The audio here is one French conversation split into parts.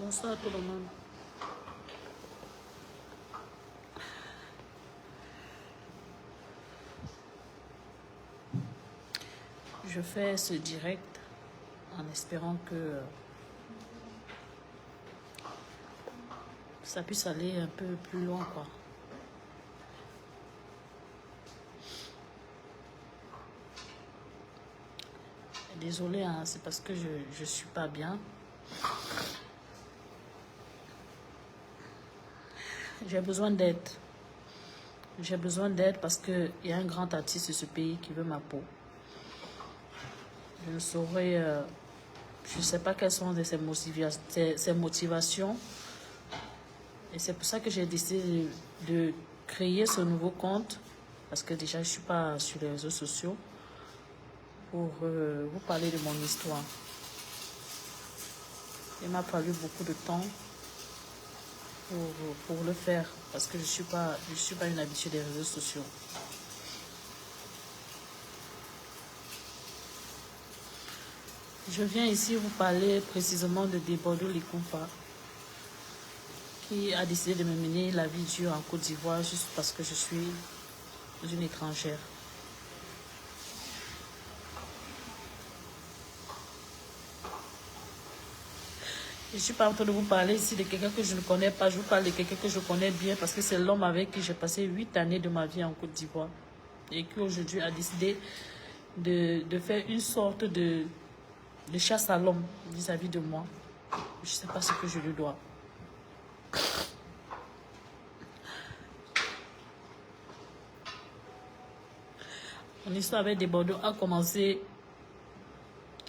Bonsoir tout le monde. Je fais ce direct en espérant que ça puisse aller un peu plus loin, quoi. Désolée, hein, c'est parce que je suis pas bien. J'ai besoin d'aide. J'ai besoin d'aide parce qu'il y a un grand artiste de ce pays qui veut ma peau. Je ne saurais... je ne sais pas quelles sont ses motivations. Et c'est pour ça que j'ai décidé de créer ce nouveau compte. Parce que déjà, je ne suis pas sur les réseaux sociaux. Pour vous parler de mon histoire. Il m'a fallu beaucoup de temps pour le faire. Parce que je suis pas une habituée des réseaux sociaux. Je viens ici vous parler précisément de Debordou Likumfa, qui a décidé de me mener la vie dure en Côte d'Ivoire juste parce que je suis une étrangère. Je ne suis pas en train de vous parler ici de quelqu'un que je ne connais pas. Je vous parle de quelqu'un que je connais bien parce que c'est l'homme avec qui j'ai passé 8 années de ma vie en Côte d'Ivoire et qui aujourd'hui a décidé de faire une sorte de chasse à l'homme vis-à-vis de moi. Je ne sais pas ce que je lui dois. Mon histoire avec Debordou a commencé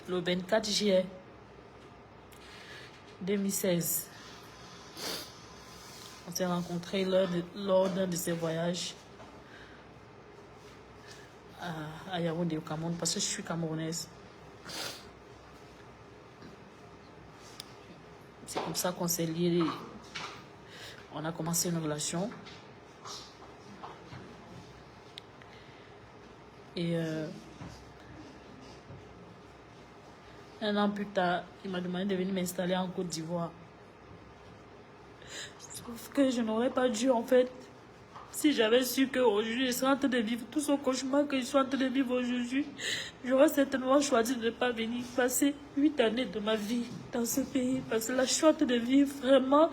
le 24 juillet 2016. On s'est rencontrés lors d'un de ses voyages à Yaoundé au Cameroun parce que je suis camerounaise. C'est comme ça qu'on s'est liés. On a commencé une relation. Et un an plus tard, il m'a demandé de venir m'installer en Côte d'Ivoire. Sauf que je n'aurais pas dû, en fait. Si j'avais su qu'aujourd'hui, je serais en train de vivre tout ce cauchemar que je suis en train de vivre aujourd'hui, j'aurais certainement choisi de ne pas venir passer 8 années de ma vie dans ce pays. Parce que là, je suis en train de vivre vraiment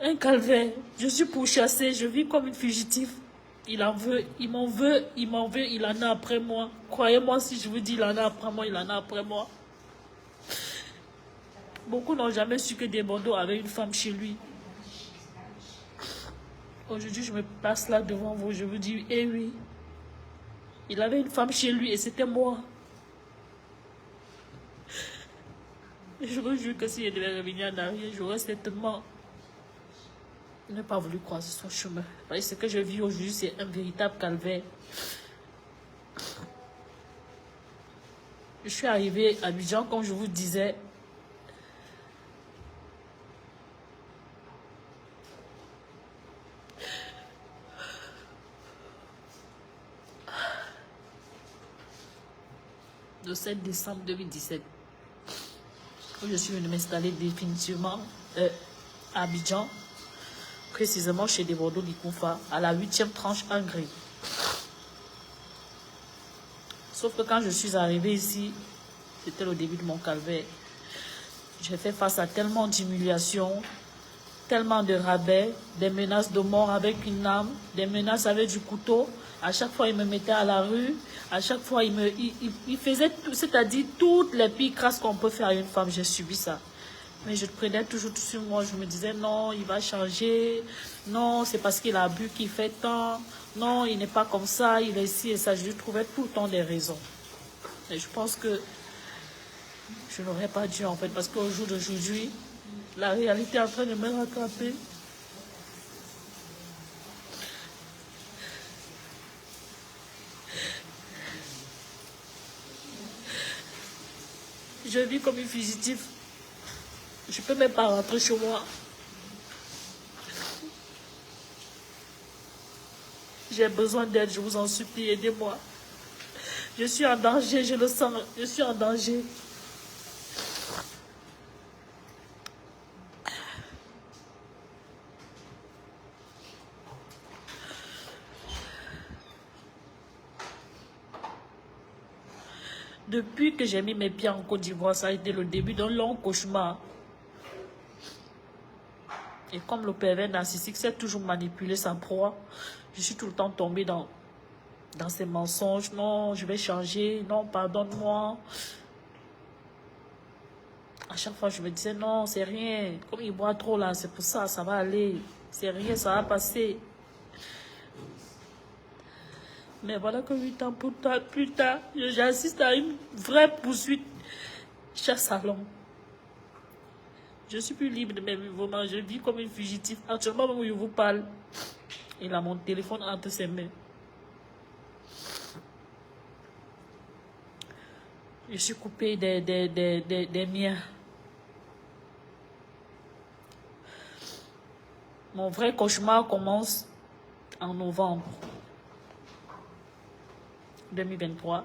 un calvaire. Je suis pourchassée, je vis comme une fugitive. Il en veut, il m'en veut, il en a après moi. Croyez-moi, si je vous dis il en a après moi, il en a après moi. Beaucoup n'ont jamais su que Debordou avait une femme chez lui. Aujourd'hui, je me passe là devant vous, je vous dis, eh oui, il avait une femme chez lui et c'était moi. Je vous jure que si je devais revenir en arrière, j'aurais certainement ne pas voulu croiser son chemin. Parce que ce que je vis aujourd'hui, c'est un véritable calvaire. Je suis arrivée à Abidjan, comme je vous disais. Le 7 décembre 2017. Où je suis venue m'installer définitivement à Abidjan. Précisément chez Debordou Likumfa, à la 8e tranche en gris. Sauf que quand je suis arrivée ici, c'était le début de mon calvaire. J'ai fait face à tellement d'humiliations, tellement de rabais, des menaces de mort avec une arme, des menaces avec du couteau. À chaque fois, il me mettait à la rue. À chaque fois, il faisait, c'est-à-dire toutes les pires crasses qu'on peut faire à une femme. J'ai subi ça. Mais je prenais toujours tout sur moi. Je me disais, non, il va changer. Non, c'est parce qu'il a bu qu'il fait tant. Non, il n'est pas comme ça, il est ci et ça. Je lui trouvais tout le temps des raisons. Et je pense que je n'aurais pas dû, en fait, parce qu'au jour d'aujourd'hui, la réalité est en train de me rattraper. Je vis comme une fugitive. Je ne peux même pas rentrer chez moi. J'ai besoin d'aide, je vous en supplie, aidez-moi. Je suis en danger, je le sens, je suis en danger. Depuis que j'ai mis mes pieds en Côte d'Ivoire, ça a été le début d'un long cauchemar. Et comme le pervers narcissique sait toujours manipuler sa proie, je suis tout le temps tombée dans ces mensonges. Non, je vais changer. Non, pardonne-moi. À chaque fois, je me disais, non, c'est rien. Comme il boit trop là, c'est pour ça, ça va aller. C'est rien, ça va passer. Mais voilà que 8 ans plus tard, j'assiste à une vraie poursuite, chasse à l'homme. Je suis plus libre de mes mouvements. Je vis comme une fugitive. Actuellement, même où je vous parle, il a mon téléphone entre ses mains. Je suis coupée des miens. Mon vrai cauchemar commence en novembre 2023.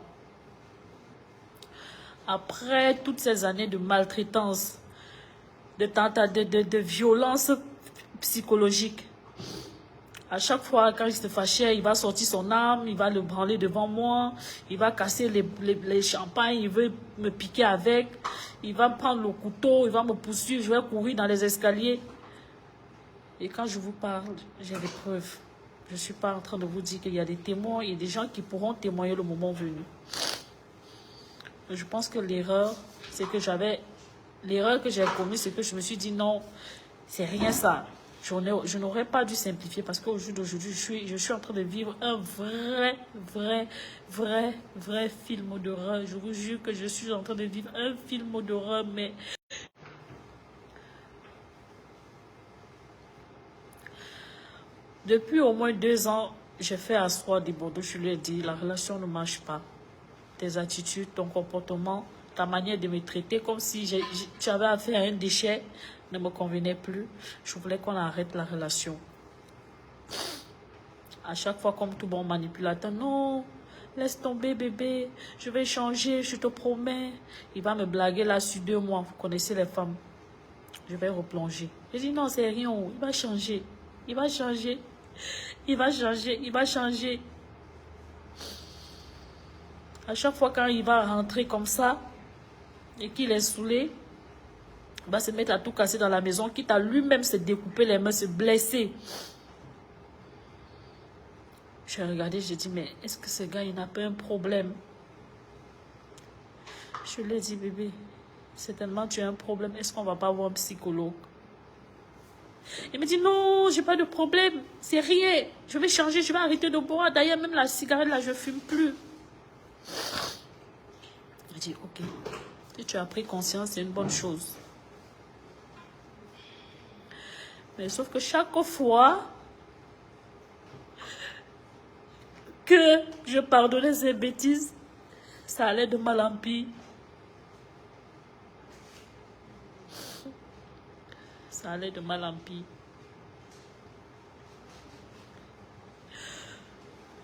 Après toutes ces années de maltraitance, de violence psychologique, à chaque fois quand il se fâchait, il va sortir son arme, il va le branler devant moi, il va casser les champagnes, il veut me piquer avec, il va prendre le couteau, il va me poursuivre, je vais courir dans les escaliers. Et quand je vous parle, j'ai des preuves. Je ne suis pas en train de vous dire qu'il y a des témoins, il y a des gens qui pourront témoigner le moment venu. Je pense que l'erreur, c'est que l'erreur que j'ai commise, c'est que je me suis dit non, c'est rien ça. Je n'aurais pas dû simplifier parce qu'au jour d'aujourd'hui, je suis en train de vivre un vrai film d'horreur. Je vous jure que je suis en train de vivre un film d'horreur, mais... Depuis au moins 2 ans, j'ai fait asseoir des Bordeaux. Je lui ai dit, la relation ne marche pas. Tes attitudes, ton comportement, ta manière de me traiter, comme si tu avais affaire à un déchet, ne me convenait plus. Je voulais qu'on arrête la relation. À chaque fois, comme tout bon manipulateur, non, laisse tomber bébé, je vais changer, je te promets. Il va me blaguer là sur 2 mois. Vous connaissez les femmes. Je vais replonger. Je dis non, c'est rien, il va changer. Il va changer. Il va changer. Il va changer. À chaque fois quand il va rentrer comme ça et qu'il est saoulé, il va se mettre à tout casser dans la maison, quitte à lui-même se découper les mains, se blesser. J'ai regardé, j'ai dit, mais est-ce que ce gars, il n'a pas un problème? Je lui ai dit, bébé, certainement tu as un problème. Est-ce qu'on va pas voir un psychologue? Il me dit, non, j'ai pas de problème. C'est rien. Je vais changer, je vais arrêter de boire. D'ailleurs, même la cigarette, là, je fume plus. Je dis, ok. Si tu as pris conscience, c'est une bonne chose. Mais sauf que chaque fois que je pardonnais ces bêtises, ça allait de mal en pis. Ça allait de mal en pis.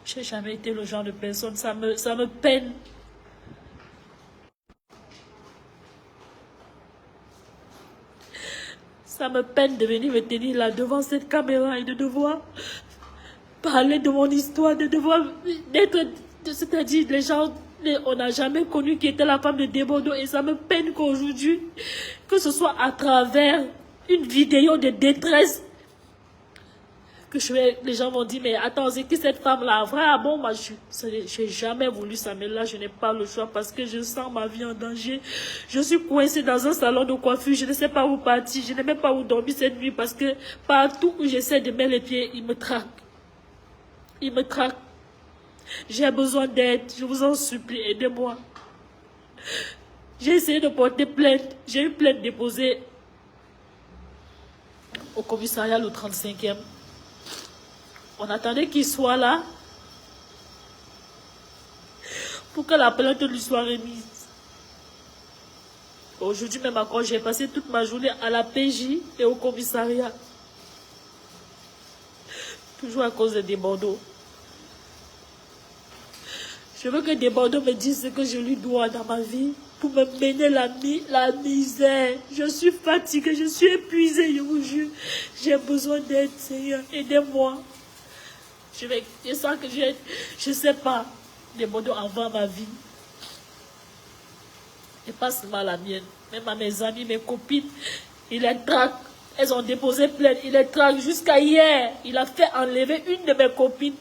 Je n'ai jamais été le genre de personne, ça me peine. Ça me peine de venir me tenir là devant cette caméra et de devoir parler de mon histoire, de devoir d'être, c'est-à-dire les gens, on n'a jamais connu qui était la femme de Desbordeaux et ça me peine qu'aujourd'hui, que ce soit à travers une vidéo de détresse, que les gens vont dire, mais attends, c'est qui cette femme-là? Vrai, ah bon, moi, je n'ai jamais voulu ça, mais là, je n'ai pas le choix parce que je sens ma vie en danger. Je suis coincée dans un salon de coiffure, je ne sais pas où partir, je n'ai même pas où dormir cette nuit parce que partout où j'essaie de mettre les pieds, il me traque. Il me traque. J'ai besoin d'aide, je vous en supplie, aidez-moi. J'ai essayé de porter plainte, j'ai eu plainte déposée au commissariat le 35e. On attendait qu'il soit là pour que la plainte lui soit remise. Aujourd'hui même encore, j'ai passé toute ma journée à la PJ et au commissariat. Toujours à cause de Desbordeaux. Je veux que Desbordeaux me dise ce que je lui dois dans ma vie pour me mener la misère. Je suis fatiguée, je suis épuisée, je vous jure. J'ai besoin d'aide, Seigneur. Aidez-moi. Je sens que je sais pas, Desbordeaux avant ma vie. Et pas seulement la mienne. Même à mes amis, mes copines, il les traque. Elles ont déposé plainte. Il les traque jusqu'à hier. Il a fait enlever une de mes copines.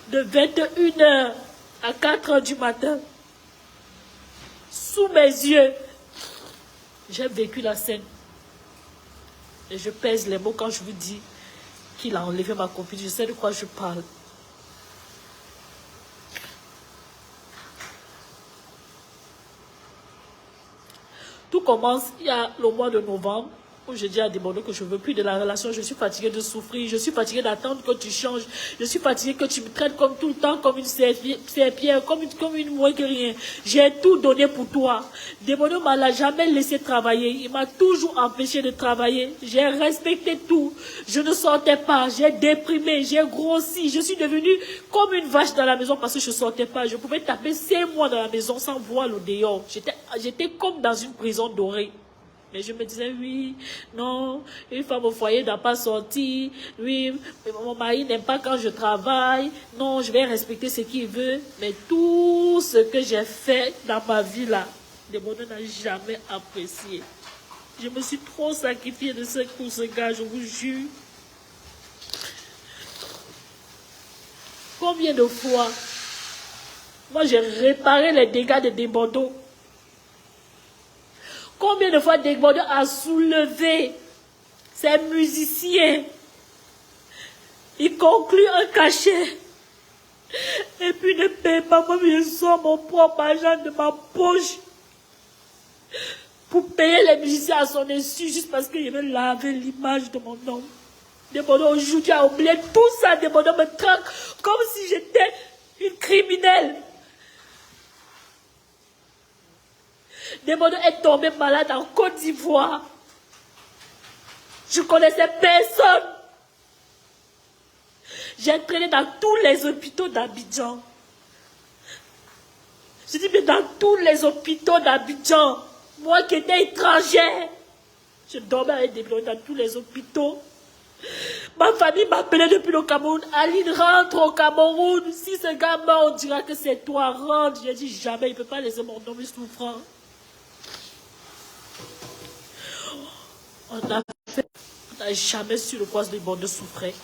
De 21h à 4h du matin. Sous mes yeux. J'ai vécu la scène. Et je pèse les mots quand je vous dis qu'il a enlevé ma copine. Je sais de quoi je parle. Tout commence, il y a le mois de novembre, où je dis à Debono que je ne veux plus de la relation, je suis fatiguée de souffrir, je suis fatiguée d'attendre que tu changes, je suis fatiguée que tu me traites comme tout le temps, comme une serpillère, comme une moins que rien. J'ai tout donné pour toi. Debono ne m'a jamais laissé travailler, il m'a toujours empêché de travailler. J'ai respecté tout, je ne sortais pas, j'ai déprimé, j'ai grossi, je suis devenue comme une vache dans la maison parce que je ne sortais pas. Je pouvais taper 5 mois dans la maison sans voir le dehors. J'étais comme dans une prison dorée. Mais je me disais, oui, non, une femme au foyer n'a pas sorti, oui, mon mari n'aime pas quand je travaille, non, je vais respecter ce qu'il veut. Mais tout ce que j'ai fait dans ma vie là, Debono n'a jamais apprécié. Je me suis trop sacrifiée pour ce gars, je vous jure. Combien de fois, moi j'ai réparé les dégâts de Debono. Combien de fois Debono a soulevé ses musiciens. Il conclut un cachet. Et puis ne paye pas. Moi, je sors mon propre argent de ma poche pour payer les musiciens à son insu juste parce que je veux laver l'image de mon homme. Debono aujourd'hui a oublié tout ça. Debono me traque comme si j'étais une criminelle. Debono est tombé malade en Côte d'Ivoire. Je connaissais personne. J'ai traîné dans tous les hôpitaux d'Abidjan. Je dis, mais dans tous les hôpitaux d'Abidjan, moi qui étais étrangère, je dormais avec des blancs dans tous les hôpitaux. Ma famille m'appelait depuis le Cameroun. Aline, rentre au Cameroun. Si ce gars meurt, on dira que c'est toi. Rentre. J'ai dit jamais, il ne peut pas laisser mon homme souffrant. On n'a jamais su le poids de Debono souffrait.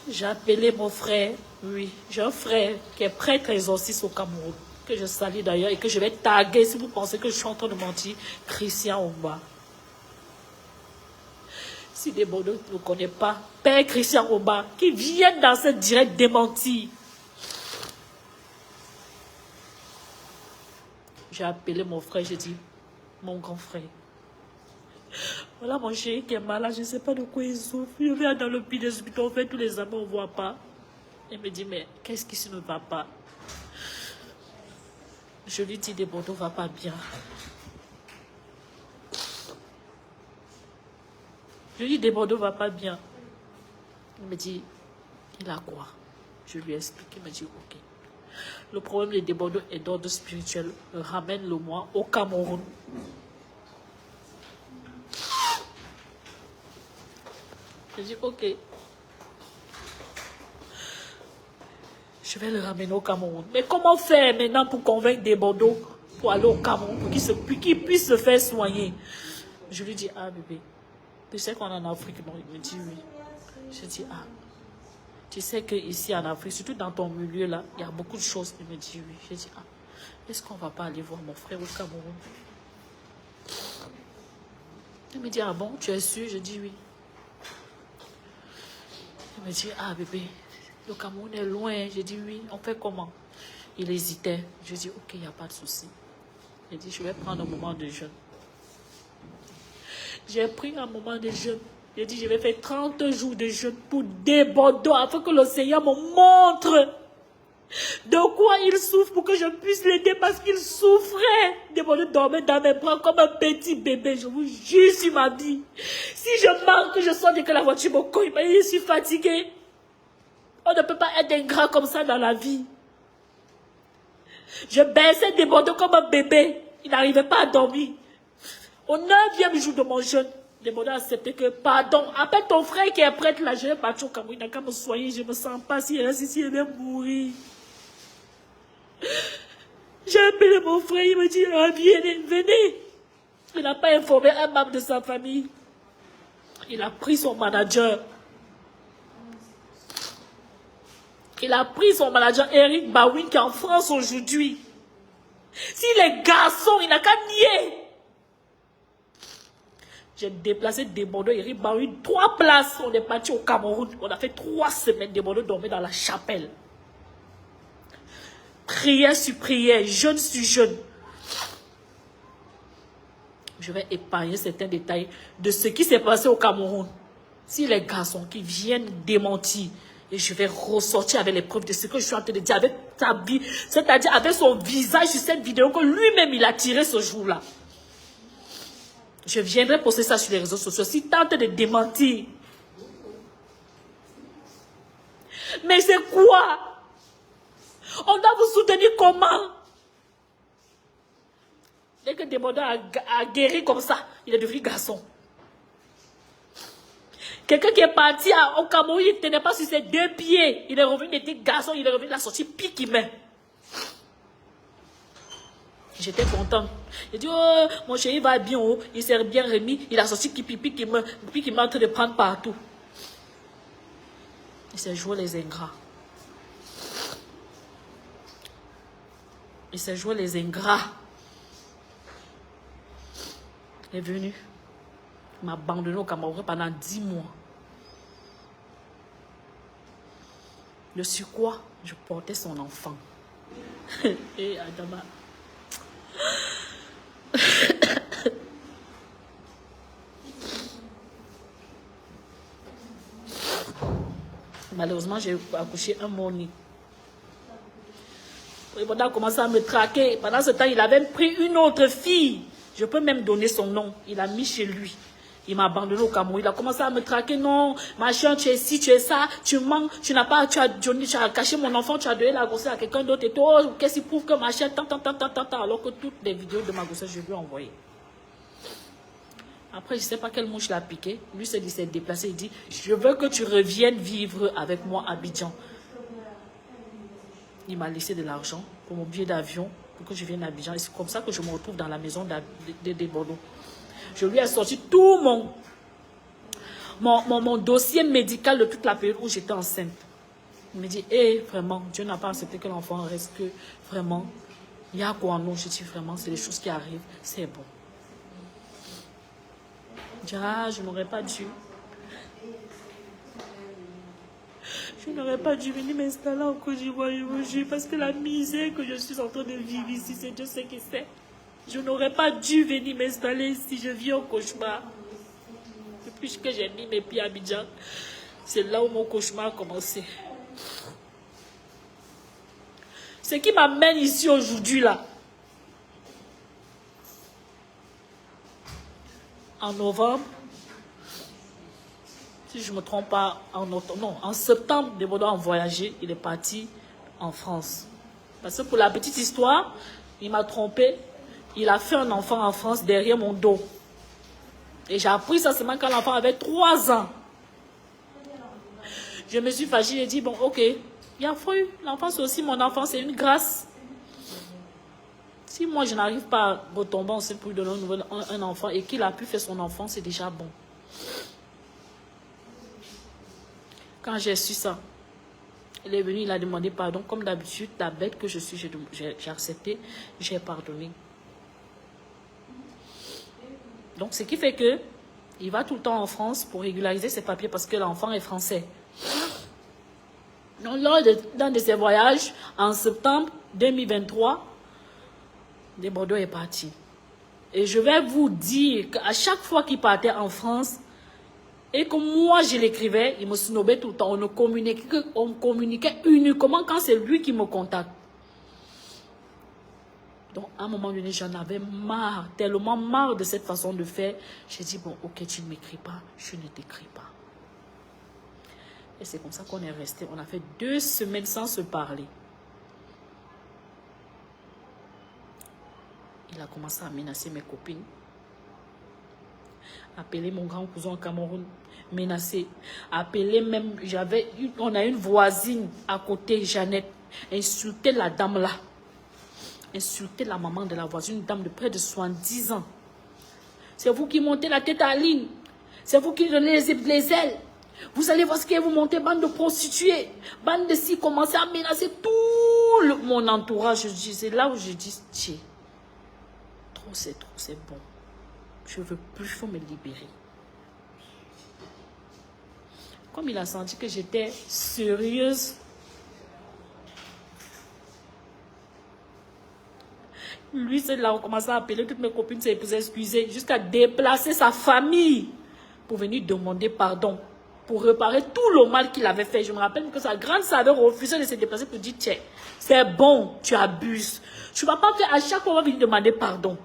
J'ai appelé mon frère. Oui, j'ai un frère qui est prêtre exorciste au Cameroun, que je salue d'ailleurs et que je vais taguer si vous pensez que je suis en train de mentir. Christian Omba. Si Debono ne connaît pas, Père Christian Omba, qui vient dans ce direct démenti. J'ai appelé mon frère, j'ai dit, mon grand frère, voilà mon chéri qui est malade, je ne sais pas de quoi il souffre. Je viens dans le pied des hôpitaux, on fait tous les examens, on ne voit pas. Il me dit, mais qu'est-ce qui ne va pas? Je lui dis, Debono ne va pas bien. Je lui dis, Debono ne va pas bien. Il me dit, il a quoi? Je lui explique, il me dit, ok. Le problème de Debono est d'ordre spirituel. Ramène-le-moi au Cameroun. Je dis, ok. Je vais le ramener au Cameroun. Mais comment faire maintenant pour convaincre Debono pour aller au Cameroun, pour qu'il puisse se faire soigner? Je lui dis, ah bébé, tu sais qu'on est en Afrique? Non, il me dit oui. Je dis, ah. Tu sais qu'ici en Afrique, surtout dans ton milieu là, il y a beaucoup de choses. Il me dit oui. Je dis, ah, est-ce qu'on ne va pas aller voir mon frère au Cameroun? Il me dit, ah bon, tu es sûr? Je dis oui. Il me dit, ah bébé, le Cameroun est loin. Je dis oui, on fait comment? Il hésitait. Je dis, ok, il n'y a pas de souci. Il dit, je vais prendre un moment de jeûne. J'ai pris un moment de jeûne. J'ai dit, je vais faire 30 jours de jeûne pour Debono, afin que le Seigneur me montre de quoi il souffre pour que je puisse l'aider parce qu'il souffrait. Debono dormait dans mes bras comme un petit bébé. Je vous jure sur ma vie. Si je manque, je sens que la voiture me cogne. Mais je suis fatiguée. On ne peut pas être ingrat comme ça dans la vie. Je baissais Debono comme un bébé. Il n'arrivait pas à dormir. Au 9e jour de mon jeûne, Demandez à accepter que, pardon, appelle ton frère qui est prêtre là, je vais partir au Cameroun, il n'a qu'à me soigner, je ne me sens pas, s'il reste ici, il va mourir. J'ai appelé mon frère, il me dit, ah, venez. Il n'a pas informé un membre de sa famille. Il a pris son manager. Il a pris son manager, Eric Bawin, qui est en France aujourd'hui. S'il est garçon, il n'a qu'à nier. J'ai déplacé des Bordeaux, Eric Bawin, 3 places. On est parti au Cameroun. On a fait 3 semaines. Des Bordeaux dormaient dans la chapelle. Prière sur prière, jeûne sur jeûne. Je vais épargner certains détails de ce qui s'est passé au Cameroun. Si les garçons qui viennent démentir, et je vais ressortir avec les preuves de ce que je suis en train de dire, avec ta vie, c'est-à-dire avec son visage sur cette vidéo que lui-même il a tiré ce jour-là. Je viendrai poster ça sur les réseaux sociaux. Si tente de démentir. Mais c'est quoi? On doit vous soutenir comment? Dès que Demandeur a guéri comme ça, il est devenu garçon. Quelqu'un qui est parti au Cameroun, il ne tenait pas sur ses 2 pieds. Il est revenu, il était garçon, il est revenu, il a sorti pique qui met. J'étais contente. Il dit, oh, mon chéri va bien, oh. Il s'est bien remis, il a sorti pique qui met en train de prendre partout. Il s'est joué les ingrats. Il s'est joué les ingrats. Il est venu. Il m'a abandonné au Cameroun pendant 10 mois. De sur quoi je portais son enfant. Et Adama. Malheureusement, j'ai accouché un mois-ni. Il a commencé à me traquer. Pendant ce temps, il avait pris une autre fille. Je peux même donner son nom. Il a mis chez lui. Il m'a abandonné au Cameroun. Il a commencé à me traquer. Non, machin, tu es ci, tu es ça. Tu mens. Tu n'as pas, tu as caché mon enfant. Tu as donné la grossesse à quelqu'un d'autre. Et toi, oh, qu'est-ce qui prouve que machin, tant. Alors que toutes les vidéos de ma grossesse, je lui ai envoyées. Après, je ne sais pas quelle mouche l'a piqué. Lui, il s'est déplacé. Il dit, je veux que tu reviennes vivre avec moi à Abidjan. Il m'a laissé de l'argent pour mon billet d'avion, pour que je vienne à Abidjan. Et c'est comme ça que je me retrouve dans la maison de Bordeaux. Je lui ai sorti tout mon dossier médical de toute la période où j'étais enceinte. Il me dit, vraiment, Dieu n'a pas accepté que l'enfant reste, que vraiment, il y a quoi en nous. Je dis, vraiment, c'est les choses qui arrivent, c'est bon. Je dis, je n'aurais pas dû. Je n'aurais pas dû venir m'installer en Côte d'Ivoire, je vous jure, parce que la misère que je suis en train de vivre ici, c'est Dieu sait qui c'est. Je n'aurais pas dû venir m'installer ici, je vis au cauchemar. Depuis que j'ai mis mes pieds à Abidjan, c'est là où mon cauchemar a commencé. Ce qui m'amène ici aujourd'hui, là, en novembre, si je ne me trompe pas, en septembre, Demandeur a voyagé, il est parti en France. Parce que pour la petite histoire, il m'a trompé, il a fait un enfant en France derrière mon dos. Et j'ai appris ça seulement quand l'enfant avait 3 ans. Je me suis fâchée, j'ai dit, bon, ok, il y a foi, l'enfant c'est aussi mon enfant, c'est une grâce. Si moi je n'arrive pas à retomber enceinte pour lui donner un enfant et qu'il a pu faire son enfant, c'est déjà bon. Quand j'ai su ça, il est venu, il a demandé pardon. Comme d'habitude, la bête que je suis, j'ai accepté, j'ai pardonné. Donc, ce qui fait que il va tout le temps en France pour régulariser ses papiers parce que l'enfant est français. Donc, lors d'un de ses voyages, en septembre 2023, Bordeaux est parti. Et je vais vous dire qu'à chaque fois qu'il partait en France, et que moi je l'écrivais, il me snobait tout le temps. On communiquait uniquement quand c'est lui qui me contacte. Donc à un moment donné, j'en avais marre, tellement marre de cette façon de faire. J'ai dit, bon, ok, tu ne m'écris pas, je ne t'écris pas. Et c'est comme ça qu'on est resté. On a fait 2 semaines sans se parler. Il a commencé à menacer mes copines. Appeler mon grand cousin au Cameroun, menacé. Appeler même, on a une voisine à côté, Jeannette, insulter la dame là. Insulter la maman de la voisine, une dame de près de 70 ans. C'est vous qui montez la tête à Aline. C'est vous qui donnez les ailes. Vous allez voir ce que vous montez, bande de prostituées. Bande de si, commencez à menacer tout mon entourage. C'est là où je dis, tiens, trop, c'est bon. Je veux plus, il faut me libérer. Comme il a senti que j'étais sérieuse, lui, c'est là où on commençait à appeler toutes mes copines pour s'excuser, jusqu'à déplacer sa famille pour venir demander pardon, pour réparer tout le mal qu'il avait fait. Je me rappelle que sa grande sœur avait refusé de se déplacer pour dire, tiens, c'est bon, tu abuses. Tu ne vas pas faire à chaque fois, on va venir demander pardon.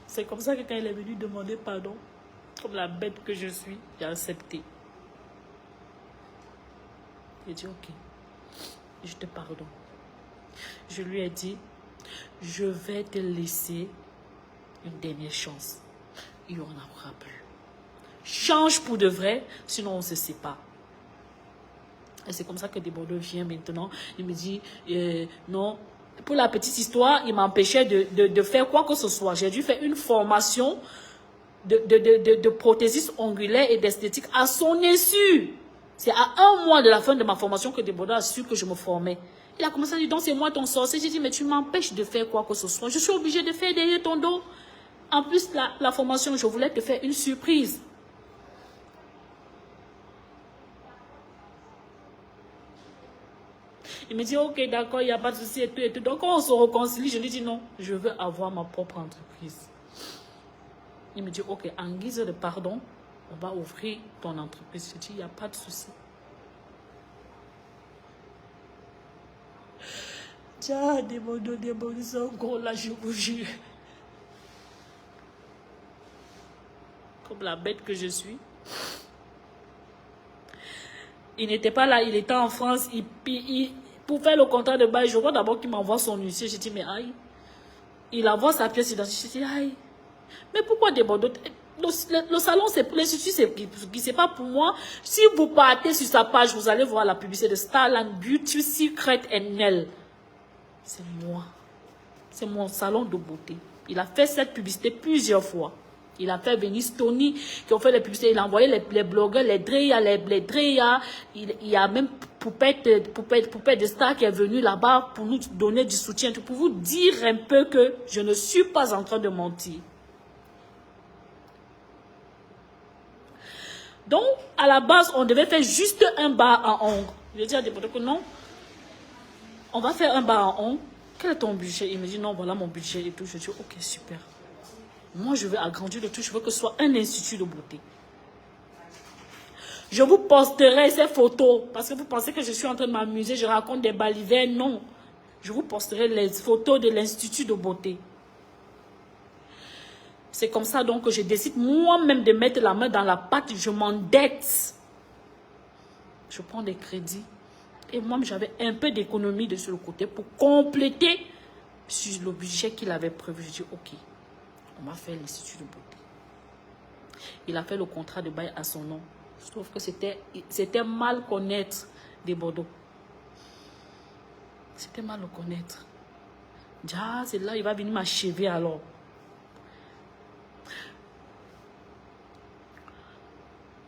C'est comme ça que quand il est venu demander pardon, comme la bête que je suis, j'ai accepté. J'ai dit, ok, je te pardonne. Je lui ai dit, je vais te laisser une dernière chance. Il n'y en aura plus. Change pour de vrai, sinon on se sépare. Et c'est comme ça que Desbordeaux vient maintenant. Il me dit, non. Pour la petite histoire, il m'empêchait de faire quoi que ce soit. J'ai dû faire une formation de prothésiste ongulaire et d'esthétique à son insu. C'est à 1 mois de la fin de ma formation que Desbordeaux a su que je me formais. Il a commencé à dire, donc c'est moi ton sorcier. J'ai dit, mais tu m'empêches de faire quoi que ce soit. Je suis obligée de faire derrière ton dos. En plus, la formation, je voulais te faire une surprise. Il me dit, ok, d'accord, il n'y a pas de souci et tout et tout. Donc, quand on se réconcilie, je lui dis non, je veux avoir ma propre entreprise. Il me dit, ok, en guise de pardon, on va ouvrir ton entreprise. Je dis, il n'y a pas de souci. Tiens, Desbordeaux, c'est encore là, je vous jure. Comme la bête que je suis. Il n'était pas là, il était en France. Pour faire le contrat de bail, je vois d'abord qu'il m'envoie son huissier. J'ai dit, mais aïe. Il envoie sa pièce d'identité. J'ai dit, aïe. Mais pourquoi Desbordeaux? Le salon, c'est l'institut, c'est pas pour moi. Si vous partez sur sa page, vous allez voir la publicité de Starland Beauty Secret and Nail. C'est moi. C'est mon salon de beauté. Il a fait cette publicité plusieurs fois. Il a fait venir Stony qui ont fait les publicités. Il a envoyé les blogueurs, les Dreya, les Dreya. Il y a même Poupette de Star qui est venue là-bas pour nous donner du soutien. Pour vous dire un peu que je ne suis pas en train de mentir. Donc, à la base, on devait faire juste un bar en ongles. Je dis à Desbordeaux que non. On va faire un bar en ongles. Quel est ton budget? Il me dit non, voilà mon budget et tout. Je dis ok, super. Moi, je veux agrandir le tout. Je veux que ce soit un institut de beauté. Je vous posterai ces photos. Parce que vous pensez que je suis en train de m'amuser. Je raconte des balivernes. Non. Je vous posterai les photos de l'institut de beauté. C'est comme ça donc que je décide moi-même de mettre la main dans la pâte. Je m'endette. Je prends des crédits. Et moi, j'avais un peu d'économie de sur le côté pour compléter sur le budget qu'il avait prévu. Je dis ok. On va faire l'institut de beauté. Il a fait le contrat de bail à son nom. Je trouve que c'était mal connaître Desbordeaux. C'était mal le connaître. Ah, c'est là, il va venir m'achever alors.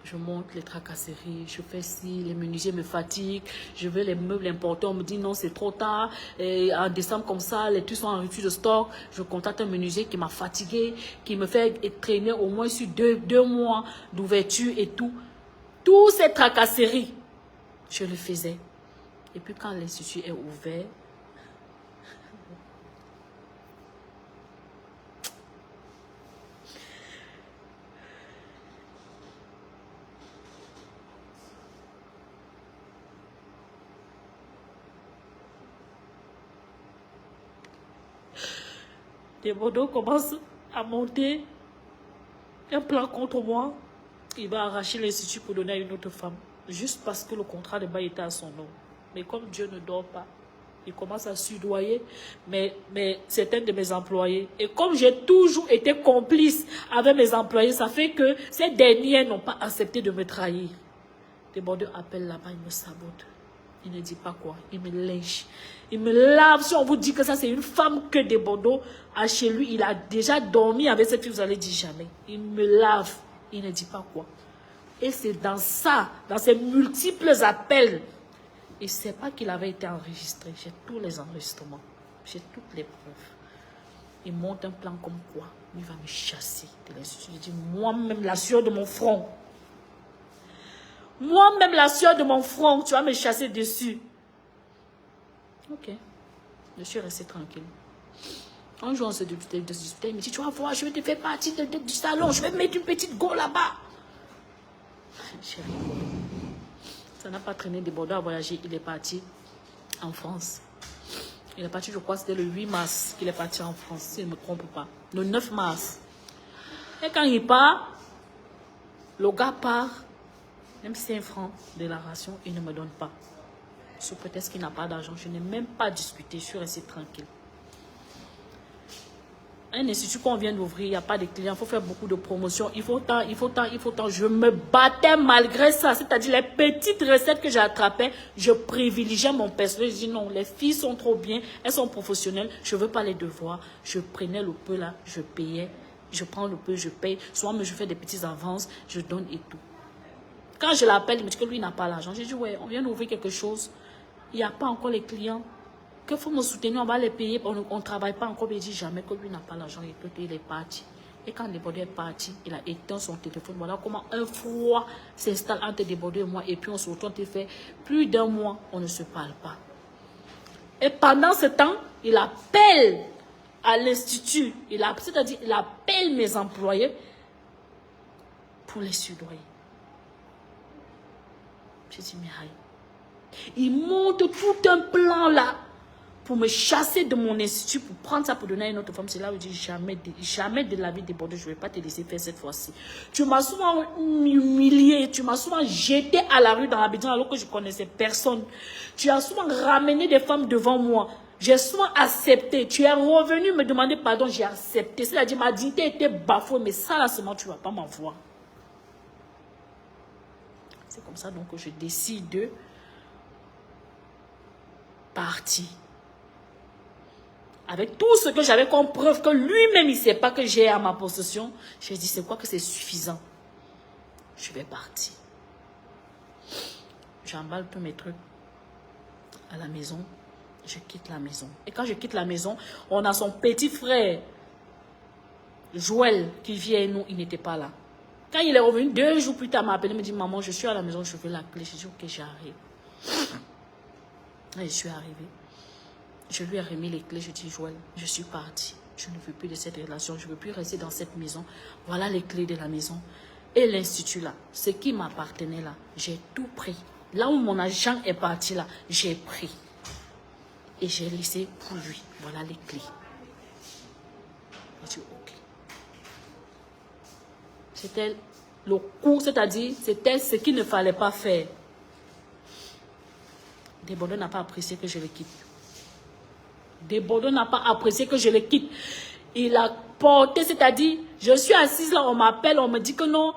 Je monte les tracasseries, je fais ci, les menuisiers me fatiguent, je veux les meubles importés, on me dit non, c'est trop tard. Et en décembre comme ça, les trucs sont en rupture de stock. Je contacte un menuisier qui m'a fatigué, qui me fait traîner au moins sur deux mois d'ouverture et tout. Toutes ces tracasseries, je le faisais. Et puis quand l'institut est ouvert, Desbordeaux commence à monter un plan contre moi. Il va arracher l'institut pour donner à une autre femme. juste parce que le contrat de bail était à son nom. Mais comme Dieu ne dort pas, il commence à sudoyer certains de mes employés. Et comme j'ai toujours été complice avec mes employés, ça fait que ces derniers n'ont pas accepté de me trahir. Débordeur appelle là-bas, il me sabote. Il ne dit pas quoi, il me lèche. Il me lave. Si on vous dit que ça c'est une femme que Débordeur a chez lui, il a déjà dormi avec cette fille, vous allez dire jamais. Il me lave, il ne dit pas quoi. Et c'est dans ça, dans ces multiples appels, il ne sait pas qu'il avait été enregistré. J'ai tous les enregistrements. J'ai toutes les preuves. Il monte un plan comme quoi il va me chasser de l'institut. Je dis, moi-même, la sueur de mon front. Moi-même, la sueur de mon front, tu vas me chasser dessus. Ok. Je suis restée tranquille. Un jour, on se disputait. Il me dit, tu vas voir, je vais te faire partie du salon. Je vais mettre une petite go là-bas. Chérie. Ça n'a pas traîné. Débordeur à voyager. Il est parti en France. Il est parti, je crois, c'était le 8 mars qu'il est parti en France, si je ne me trompe pas. Le 9 mars. Et quand il part, le gars part, même si c'est un franc de la ration, il ne me donne pas. Sous prétexte qu'il n'a pas d'argent, je n'ai même pas discuté, je suis restée tranquille. Un institut qu'on vient d'ouvrir, il n'y a pas de clients, il faut faire beaucoup de promotions, il faut tant, il faut tant, il faut tant. Je me battais malgré ça, c'est-à-dire les petites recettes que j'attrapais, je privilégiais mon personnel. Je dis non, les filles sont trop bien, elles sont professionnelles, je ne veux pas les devoirs. Je prenais le peu là, je payais, je prends le peu, je paye, soit je fais des petites avances, je donne et tout. Quand je l'appelle, il me dit que lui n'a pas l'argent. J'ai dit ouais, on vient d'ouvrir quelque chose, il n'y a pas encore les clients. Qu'il faut me soutenir, on va les payer, on ne travaille pas encore. Il dit jamais que lui n'a pas l'argent et que il est parti. Et quand Débordeur est parti, il a éteint son téléphone. Voilà comment un froid s'installe entre Débordeur et moi. Et puis on se retrouve, fait plus d'un mois, on ne se parle pas. Et pendant ce temps, il appelle à l'institut, c'est-à-dire il appelle mes employés pour les sudoyer. J'ai dit, mais aïe. Il monte tout un plan là pour me chasser de mon institut, pour prendre ça pour donner à une autre femme. C'est là où je dis jamais de la vie Débordeur, je ne vais pas te laisser faire cette fois-ci. Tu m'as souvent humilié, tu m'as souvent jeté à la rue dans Abidjan alors que je ne connaissais personne. Tu as souvent ramené des femmes devant moi. J'ai souvent accepté. Tu es revenu me demander pardon, j'ai accepté. C'est-à-dire ma dignité était bafouée, mais ça là seulement tu ne vas pas m'en voir. C'est comme ça donc que je décide de partir. Avec tout ce que j'avais comme preuve que lui-même, il ne sait pas que j'ai à ma possession, j'ai dit, c'est quoi que c'est suffisant? Je vais partir. J'emballe tous mes trucs à la maison. Je quitte la maison. Et quand je quitte la maison, on a son petit frère, Joël, qui vient et nous, il n'était pas là. Quand il est revenu, 2 jours plus tard, il m'a appelé, il me dit, maman, je suis à la maison, je veux la clé. J'ai dit, ok, j'arrive. Et je suis arrivée. Je lui ai remis les clés, je dis, Joël, je suis partie. Je ne veux plus de cette relation, je ne veux plus rester dans cette maison. Voilà les clés de la maison. Et l'institut là, ce qui m'appartenait là, j'ai tout pris. Là où mon agent est parti là, j'ai pris. Et j'ai laissé pour lui. Voilà les clés. J'ai dit, ok. C'était le coup, c'est-à-dire, c'était ce qu'il ne fallait pas faire. Débordeur n'a pas apprécié que je le quitte. Débordeur n'a pas apprécié que je le quitte. Il a porté, c'est-à-dire, je suis assise là, on m'appelle, on me dit que non,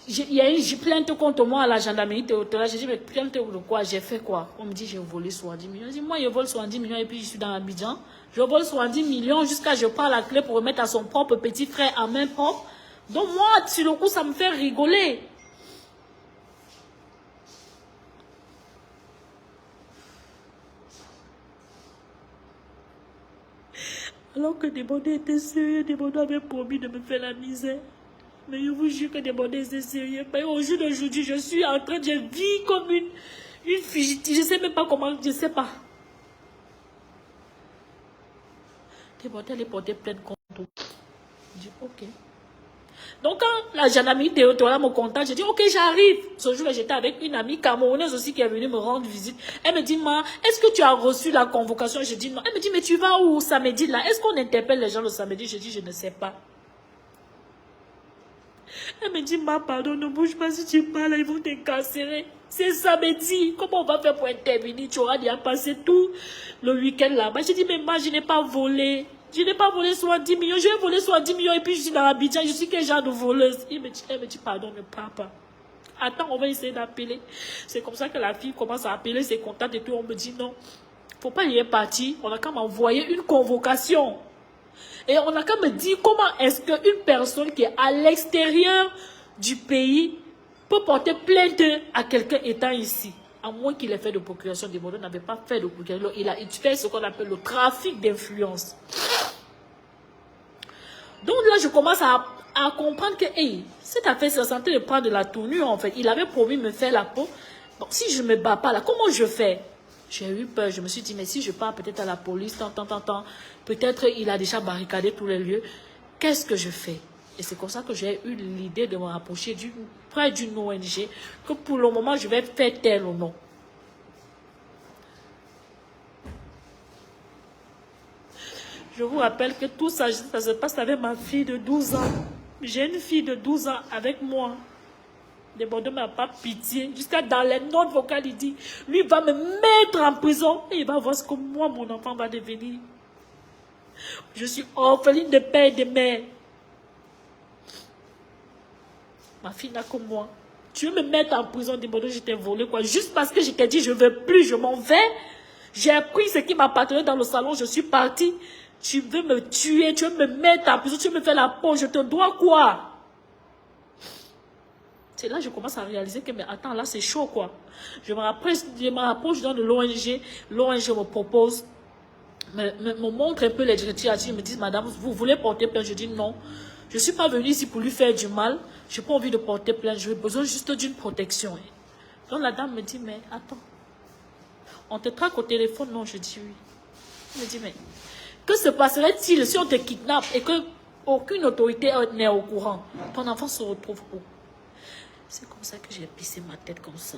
il y a une plainte contre moi à la gendarmerie territoriale. J'ai dit, mais plainte de quoi? J'ai fait quoi? On me dit, j'ai volé 70 millions. Je dis, moi, je vole 70 millions et puis je suis dans Abidjan. Je vole 70 millions jusqu'à je prends la clé pour remettre à son propre petit frère en main propre. Donc moi, sur le coup, ça me fait rigoler. Alors que Débordeur était sérieux, Débordeur avait promis de me faire la misère. Mais je vous jure que Débordeur était sérieux. Mais au jour d'aujourd'hui, je suis en train de vivre comme une fugitive. Je ne sais même pas comment, je ne sais pas. Débordeur allait porter plainte contre moi. Je dis, ok. Donc quand la gendarmerie territoriale me contacte, je dis, ok, j'arrive. Ce jour-là, j'étais avec une amie camerounaise aussi qui est venue me rendre visite. Elle me dit, ma, est-ce que tu as reçu la convocation? Je dis, non. Elle me dit, mais tu vas où samedi là? Est-ce qu'on interpelle les gens le samedi? Je dis, je ne sais pas. Elle me dit, ma pardon, ne bouge pas, si tu parles, ils vont t'incarcérer. C'est ça, me dit, comment on va faire pour intervenir? Tu auras déjà passé tout le week-end là-bas. J'ai dit, mais moi, je n'ai pas volé. Je n'ai pas volé 70 millions. Je vais voler 70 millions et puis je suis dans Abidjan. Je suis quel genre de voleuse? Elle me dit, pardon, ne parle pas. Attends, on va essayer d'appeler. C'est comme ça que la fille commence à appeler ses contacts et tout. On me dit, non, faut pas y être parti. On a qu'à m'envoyer une convocation. Et on a qu'à me dire comment est-ce qu'une personne qui est à l'extérieur du pays peut porter plainte à quelqu'un étant ici. À moins qu'il ait fait de procuration. Desbordeaux n'avait pas fait de procuration. Il a fait ce qu'on appelle le trafic d'influence. Donc là, je commence à comprendre que hey, cette affaire, c'est censé de prendre de la tournure en fait. Il avait promis de me faire la peau. Bon, si je ne me bats pas là, comment je fais? J'ai eu peur. Je me suis dit, mais si je pars peut-être à la police, peut-être il a déjà barricadé tous les lieux. Qu'est-ce que je fais? Et c'est comme ça que j'ai eu l'idée de me rapprocher près d'une ONG que pour le moment, je vais faire tel ou non. Je vous rappelle que tout ça, ça se passe avec ma fille de 12 ans. J'ai une fille de 12 ans avec moi. Desbordeaux n'a pas pitié. Jusqu'à dans les notes vocales, il dit, lui va me mettre en prison et il va voir ce que moi, mon enfant va devenir. Je suis orpheline de père et de mère. Ma fille n'a que moi. Tu veux me mettre en prison, Desbordeaux, je t'ai volé quoi? Juste parce que je t'ai dit, je ne veux plus, je m'en vais. J'ai pris ce qui m'appartenait dans le salon, je suis partie. Tu veux me tuer, tu veux me mettre en prison, tu veux me faire la peau, je te dois quoi? C'est là que je commence à réaliser que, mais attends, là c'est chaud quoi. Je me rapproche dans de l'ONG, l'ONG me propose, me montre un peu les directives, ils me disent, madame, vous voulez porter plainte? Je dis non, je ne suis pas venue ici pour lui faire du mal, je n'ai pas envie de porter plainte, j'ai besoin juste d'une protection. Donc la dame me dit, mais attends, on te traque au téléphone? Non, je dis oui. Elle me dit, mais que se passerait-il si on te kidnappe et qu'aucune autorité n'est au courant? Ton enfant se retrouve où? C'est comme ça que j'ai pissé ma tête comme ça.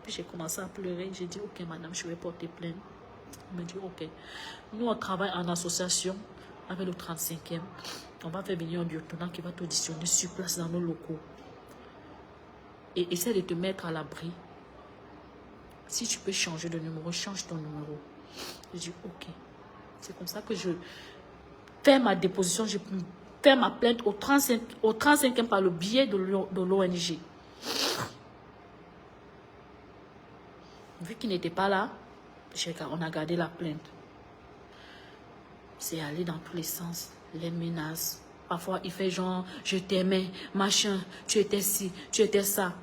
Puis j'ai commencé à pleurer. J'ai dit, ok madame, je vais porter plainte. Elle me dit, ok. Nous, on travaille en association avec le 35e. On va faire venir un lieutenant qui va t'auditionner sur place dans nos locaux. Et essaie de te mettre à l'abri. Si tu peux changer de numéro, change ton numéro. J'ai dit, ok. C'est comme ça que je fais ma déposition, je fais ma plainte au 35e par le biais de l'ONG. Vu qu'il n'était pas là, on a gardé la plainte. C'est allé dans tous les sens. Les menaces. Parfois, il fait genre, je t'aimais, machin, tu étais ci, tu étais ça.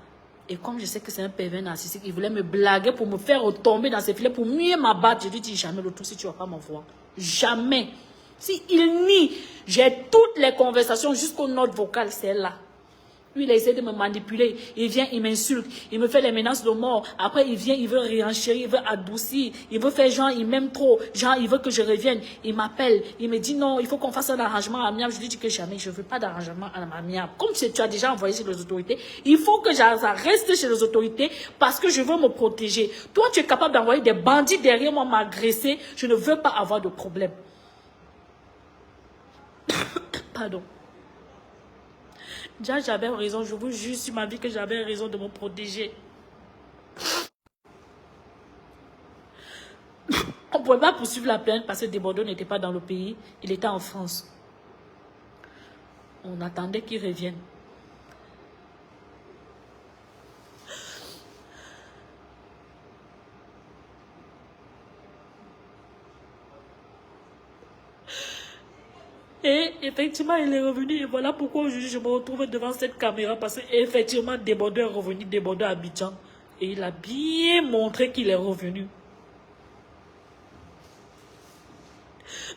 Et comme je sais que c'est un pervers narcissique, il voulait me blaguer pour me faire retomber dans ses filets, pour mieux m'abattre. Je lui dis jamais le tout si tu ne vas pas m'envoyer. Jamais. Si il nie, j'ai toutes les conversations jusqu'aux notes vocales, c'est là. Lui, il a essayé de me manipuler. Il vient, il m'insulte. Il me fait les menaces de mort. Après, il vient, il veut réenchérir, il veut adoucir. Il veut faire genre, il m'aime trop. Genre, il veut que je revienne. Il m'appelle. Il me dit non, il faut qu'on fasse un arrangement amiable. Je lui dis que jamais, je ne veux pas d'arrangement amiable. Comme tu as déjà envoyé chez les autorités, il faut que ça reste chez les autorités parce que je veux me protéger. Toi, tu es capable d'envoyer des bandits derrière moi m'agresser. Je ne veux pas avoir de problème. Pardon. Déjà, j'avais raison, je vous jure sur ma vie que j'avais raison de me protéger. On ne pouvait pas poursuivre la plainte parce que Desbordeaux n'était pas dans le pays, il était en France. On attendait qu'il revienne. Et effectivement, il est revenu. Et voilà pourquoi aujourd'hui je me retrouve devant cette caméra. Parce qu'effectivement, Desbordeaux est revenu, Desbordeaux à Abidjan. Et il a bien montré qu'il est revenu.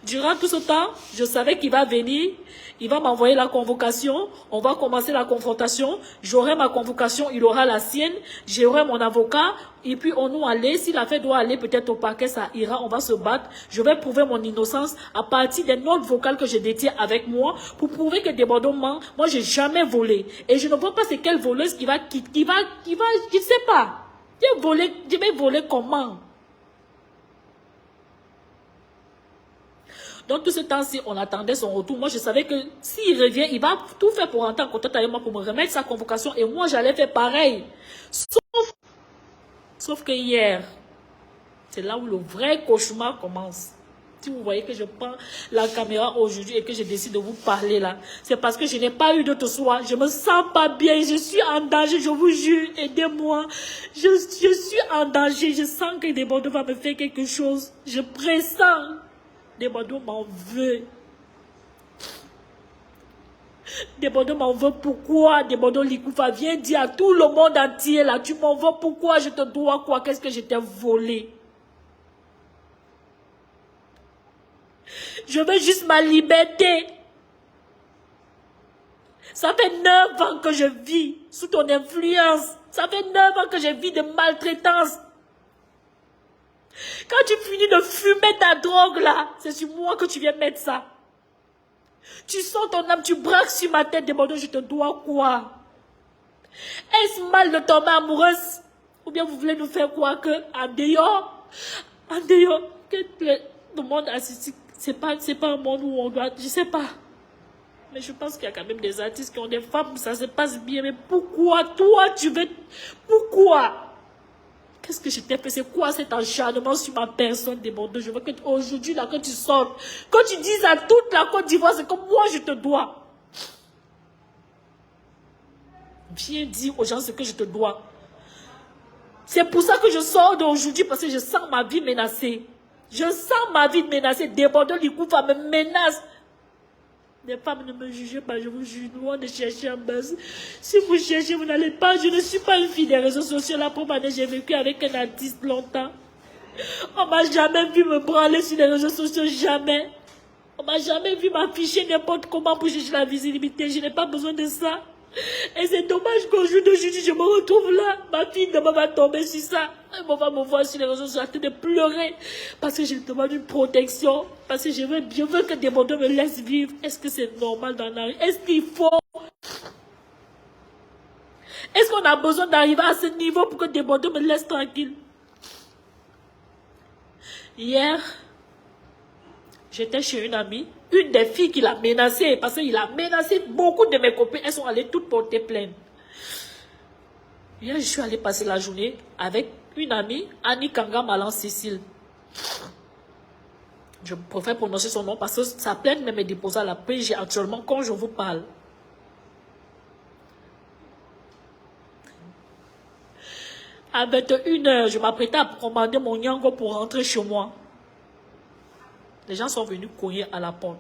Durant tout ce temps, je savais qu'il va venir. Il va m'envoyer la convocation. On va commencer la confrontation. J'aurai ma convocation, il aura la sienne. J'aurai mon avocat. Et puis on nous aller. Si l'affaire doit aller peut-être au parquet, ça ira. On va se battre. Je vais prouver mon innocence à partir des notes vocales que je détiens avec moi pour prouver que Desbordeaux ment. Moi, j'ai jamais volé. Et je ne vois pas c'est quelle voleuse qui va, je ne sais pas. Je vais voler comment? Donc tout ce temps-ci, on attendait son retour. Moi, je savais que s'il revient, il va tout faire pour rentrer en contact avec moi, pour me remettre sa convocation. Et moi, j'allais faire pareil. Sauf que hier, c'est là où le vrai cauchemar commence. Si vous voyez que je prends la caméra aujourd'hui et que je décide de vous parler là, c'est parce que je n'ai pas eu d'autre soir. Je me sens pas bien, je suis en danger, je vous jure, aidez-moi. Je suis en danger, je sens que Desbordeaux va me faire quelque chose. Je pressens. Desbordeaux m'en veut. Desbordeaux m'en veut pourquoi? Desbordeaux Likoufa, viens dire à tout le monde entier là, tu m'en veux pourquoi? Je te dois quoi? Qu'est-ce que je t'ai volé? Je veux juste ma liberté. Ça fait 9 ans que je vis sous ton influence. Ça fait 9 ans que je vis de maltraitance. Quand tu finis de fumer ta drogue là, c'est sur moi que tu viens mettre ça. Tu sens ton âme, tu braques sur ma tête, Desbordeaux, je te dois quoi? Est-ce mal de tomber amoureuse? Ou bien vous voulez nous faire croire que en dehors, que le monde artistique, c'est pas un monde où on doit, je sais pas. Mais je pense qu'il y a quand même des artistes qui ont des femmes, ça se passe bien. Mais pourquoi toi tu veux, pourquoi? Qu'est-ce que je t'ai fait? C'est quoi cet acharnement sur ma personne, Desbordeaux? Je veux que aujourd'hui, là, quand tu sors, quand tu dises à toute la Côte d'Ivoire, c'est comme moi je te dois. Viens dire aux gens ce que je te dois. C'est pour ça que je sors d'aujourd'hui, parce que je sens ma vie menacée. Je sens ma vie menacée. Desbordeaux Likoufa me menace. Les femmes, ne me jugez pas, je vous juge, loin de chercher en base. Si vous cherchez, vous n'allez pas. Je ne suis pas une fille des réseaux sociaux. La première année, j'ai vécu avec un artiste longtemps. On m'a jamais vu me branler sur les réseaux sociaux, jamais. On m'a jamais vu m'afficher n'importe comment pour chercher la visibilité. Je n'ai pas besoin de ça. Et c'est dommage qu'au jour d'aujourd'hui, je me retrouve là. Ma fille demain va tomber sur ça. Elle va me voir sur les réseaux sociaux en train de pleurer. Parce que je demande une protection. Parce que je veux que Desbordeaux me laisse vivre. Est-ce que c'est normal d'en arriver? Est-ce qu'il faut? Est-ce qu'on a besoin d'arriver à ce niveau pour que Desbordeaux me laisse tranquille? Hier, j'étais chez une amie. Une des filles qui l'a menacé, parce qu'il a menacé beaucoup de mes copines, elles sont allées toutes porter plainte. Hier, je suis allée passer la journée avec une amie, Annie Kanga Malan Cécile. Je préfère prononcer son nom parce que sa plainte même est déposée à la PJ actuellement quand je vous parle. À 21h, je m'apprêtais à commander mon yango pour rentrer chez moi. Les gens sont venus cogner à la porte.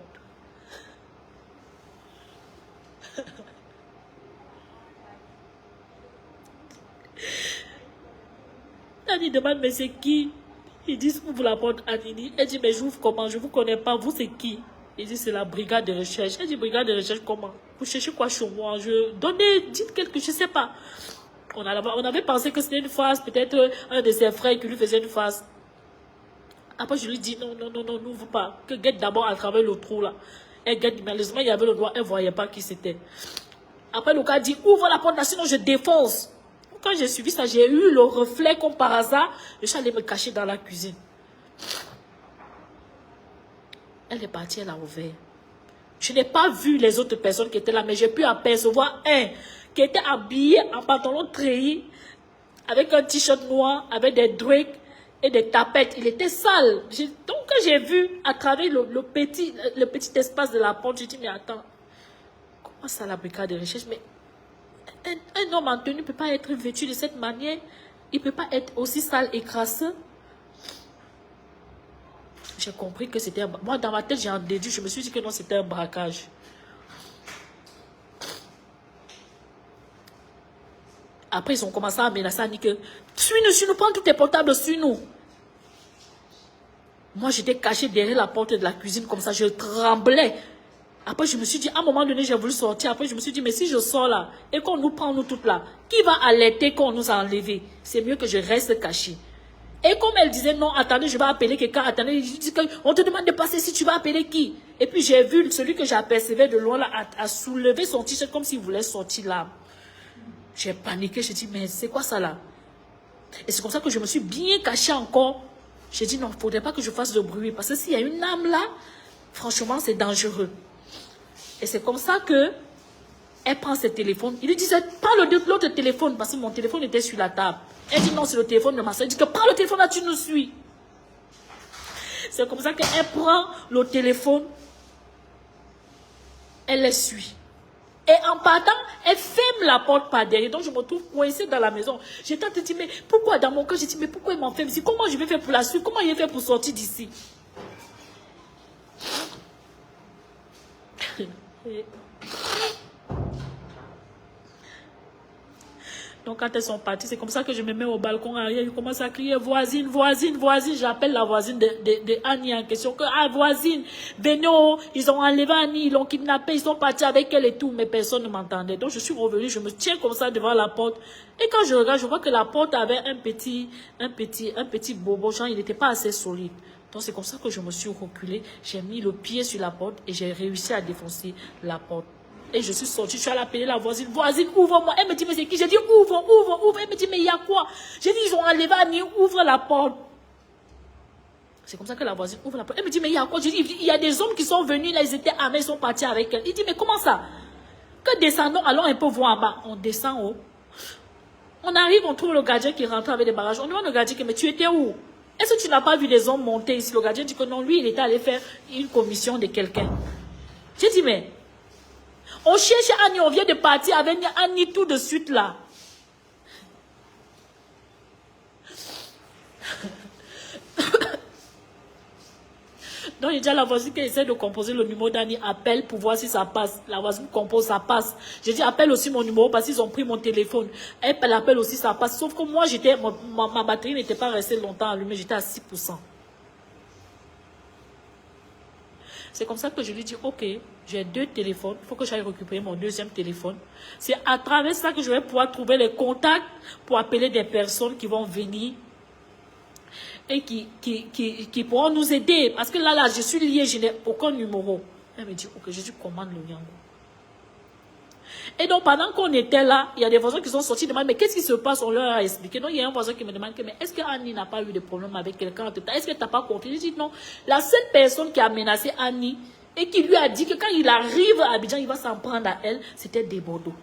Annie demande, mais c'est qui? Ils disent, ouvre la porte, Annie. Elle dit, mais j'ouvre comment? Je ne vous connais pas, vous c'est qui? Ils disent, c'est la brigade de recherche. Elle dit, brigade de recherche comment? Vous cherchez quoi chez moi? Dites quelque chose, je ne sais pas. On avait pensé que c'était une farce, peut-être un de ses frères qui lui faisait une farce. Après, je lui dis, non, n'ouvre pas. Que guette d'abord à travers le trou là. Elle guette, malheureusement, il y avait le doigt, elle ne voyait pas qui c'était. Après, le gars dit, ouvre la porte là, sinon je défonce. Quand j'ai suivi ça, j'ai eu le reflet comme par hasard. Je suis allée me cacher dans la cuisine. Elle est partie, elle a ouvert. Je n'ai pas vu les autres personnes qui étaient là, mais j'ai pu apercevoir un qui était habillé en pantalon treillis, avec un t-shirt noir, avec des drakes et des tapettes. Il était sale. Donc, quand j'ai vu à travers le petit espace de la porte, j'ai dit, mais attends, comment ça la brigade de recherche? Mais un homme en tenue ne peut pas être vêtu de cette manière. Il ne peut pas être aussi sale et crasseux. J'ai compris que c'était un... Moi, dans ma tête, j'ai en déduit. Je me suis dit que non, c'était un braquage. Après, ils ont commencé à menacer, à dire que suis-nous, prends tous tes portables, suis-nous. Moi, j'étais cachée derrière la porte de la cuisine, comme ça, je tremblais. Après, je me suis dit, à un moment donné, j'ai voulu sortir. Après, je me suis dit, mais si je sors là, et qu'on nous prend, nous toutes là, qui va alerter qu'on nous a enlevés? C'est mieux que je reste cachée. Et comme elle disait, non, attendez, je vais appeler quelqu'un, attendez, je dis on te demande de passer, si tu vas appeler qui? Et puis, j'ai vu celui que j'apercevais de loin là, à soulever son t-shirt comme s'il voulait sortir là. J'ai paniqué, j'ai dit, mais c'est quoi ça là? Et c'est comme ça que je me suis bien cachée encore. J'ai dit, non, il ne faudrait pas que je fasse de bruit, parce que s'il y a une âme là, Franchement, c'est dangereux. Et c'est comme ça que elle prend ses téléphones. Il lui dit, prends l'autre téléphone, parce que mon téléphone était sur la table. Elle dit, non, c'est le téléphone de ma soeur. Elle dit que prends le téléphone, là, tu nous suis. C'est comme ça qu'elle prend le téléphone. Elle les suit. Et en partant, elle ferme la porte par derrière. Donc, je me trouve coincée dans la maison. J'étais en train de dire, mais pourquoi dans mon cœur, j'ai dit, mais pourquoi il m'enferme ici? Comment je vais faire pour la suite? Comment il va faire pour sortir d'ici? Donc, quand elles sont parties, c'est comme ça que je me mets au balcon arrière. Je commence à crier, voisine, voisine, voisine. J'appelle la voisine de Annie en question. Que, ah, voisine, venez, ils ont enlevé Annie, ils l'ont kidnappée, ils sont partis avec elle et tout. Mais personne ne m'entendait. Donc, je suis revenue, je me tiens comme ça devant la porte. Et quand je regarde, je vois que la porte avait un petit bobo. Genre, il n'était pas assez solide. Donc, c'est comme ça que je me suis reculée. J'ai mis le pied sur la porte et j'ai réussi à défoncer la porte. Et je suis sortie, je suis allée appeler la voisine. Voisine, ouvre-moi. Elle me dit, mais c'est qui? J'ai dit, ouvre, ouvre, ouvre. Elle me dit, mais il y a quoi? J'ai dit, ils ont enlevé Annie, ouvre la porte. C'est comme ça que la voisine ouvre la porte. Elle me dit, mais il y a quoi? J'ai dit, il y a des hommes qui sont venus, là, ils étaient armés, ils sont partis avec elle. Il dit, mais comment ça? Que descendons, allons un peu voir en bas. On descend haut. On arrive, on trouve le gardien qui rentre avec des bagages. On demande au gardien, mais tu étais où? Est-ce que tu n'as pas vu des hommes monter ici? Le gardien dit que non, lui, il était allé faire une commission de quelqu'un. J'ai dit, mais on cherche Annie, on vient de partir avec Annie tout de suite là. Donc, il y a déjà la voisine qui essaie de composer le numéro d'Annie, appelle pour voir si ça passe. La voisine compose, ça passe. J'ai dit, appelle aussi mon numéro parce qu'ils ont pris mon téléphone. Elle appelle aussi, ça passe. Sauf que moi, ma batterie n'était pas restée longtemps allumée, j'étais à 6%. C'est comme ça que je lui dis, ok, j'ai 2 téléphones, il faut que j'aille récupérer mon 2e téléphone. C'est à travers ça que je vais pouvoir trouver les contacts pour appeler des personnes qui vont venir et qui pourront nous aider. Parce que là, je suis liée, je n'ai aucun numéro. Elle me dit, ok, je suis commande le Nyango. Et donc, pendant qu'on était là, il y a des voisins qui sont sortis, demandent, mais qu'est-ce qui se passe? On leur a expliqué. Donc, il y a un voisin qui me demande, mais est-ce que Annie n'a pas eu de problème avec quelqu'un? Est-ce que tu n'as pas confié? Je dis non. La seule personne qui a menacé Annie et qui lui a dit que quand il arrive à Abidjan, il va s'en prendre à elle, c'était Desbordeaux.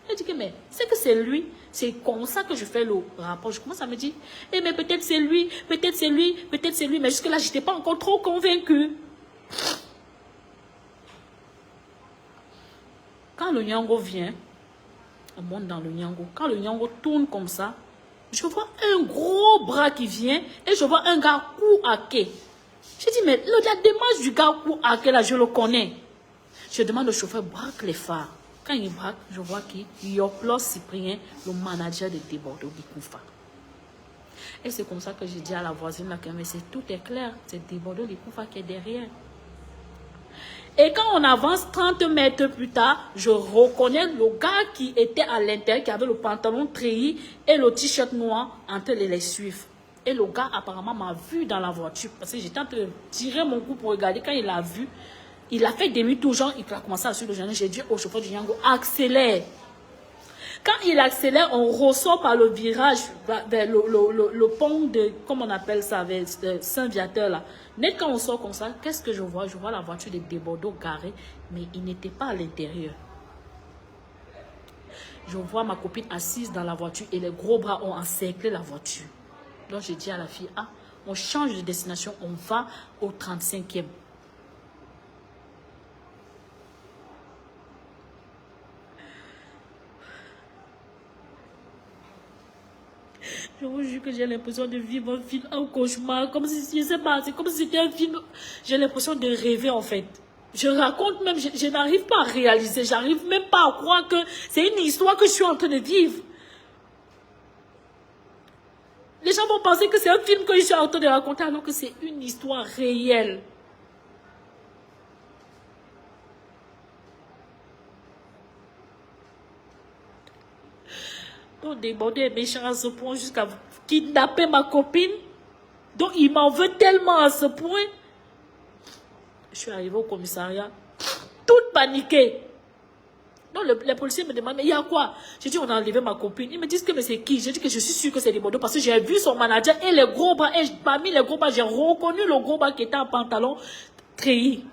Elle dit que, mais c'est que c'est lui. C'est comme ça que je fais le rapport. Je commence à me dire, eh, mais peut-être c'est lui, peut-être c'est lui, peut-être c'est lui. Mais jusque-là, je n'étais pas encore trop convaincue. Quand le Nyango vient, on monte dans le Nyango. Quand le Nyango tourne comme ça, je vois un gros bras qui vient et je vois un gars coup à quai. Je dis, mais la démarche du gars coup à quai là, je le connais. Je demande au chauffeur, braque les phares. Quand il braque, je vois qu'il y a Cyprien, le manager de Desbordeaux Likoufa. Et c'est comme ça que j'ai dit à la voisine là, mais tout est clair, c'est Desbordeaux Likoufa qui est derrière. Et quand on avance 30 mètres plus tard, je reconnais le gars qui était à l'intérieur, qui avait le pantalon treillis et le t-shirt noir en train de les suivre. Et le gars apparemment m'a vu dans la voiture, parce que j'étais en train de tirer mon coup pour regarder. Quand il l'a vu, il a fait demi-tour, genre, il a commencé à suivre le gendarme. J'ai dit au chauffeur du Nyango, accélère. Quand il accélère, on ressort par le virage vers le pont de, comment on appelle ça, vers Saint-Viateur là. Net quand on sort comme ça, qu'est-ce que je vois? Je vois la voiture de Desbordeaux garée, mais il n'était pas à l'intérieur. Je vois ma copine assise dans la voiture et les gros bras ont encerclé la voiture. Donc j'ai dit à la fille, ah, on change de destination, on va au 35e. Je vous jure que j'ai l'impression de vivre un film, un cauchemar, comme si, je sais pas, c'est comme si c'était un film, j'ai l'impression de rêver en fait. Je raconte même, je n'arrive pas à réaliser, j'arrive même pas à croire que c'est une histoire que je suis en train de vivre. Les gens vont penser que c'est un film que je suis en train de raconter alors que c'est une histoire réelle. Donc Desbordeaux est méchant à ce point jusqu'à kidnapper ma copine. Donc il m'en veut tellement à ce point. Je suis arrivée au commissariat, toute paniquée. Donc les policiers me demandent, mais il y a quoi? J'ai dit, on a enlevé ma copine. Ils me disent que mais c'est qui? J'ai dit que je suis sûre que c'est Desbordeaux parce que j'ai vu son manager et les gros bras. Et parmi les gros bras, j'ai reconnu le gros bras qui était en pantalon treillis.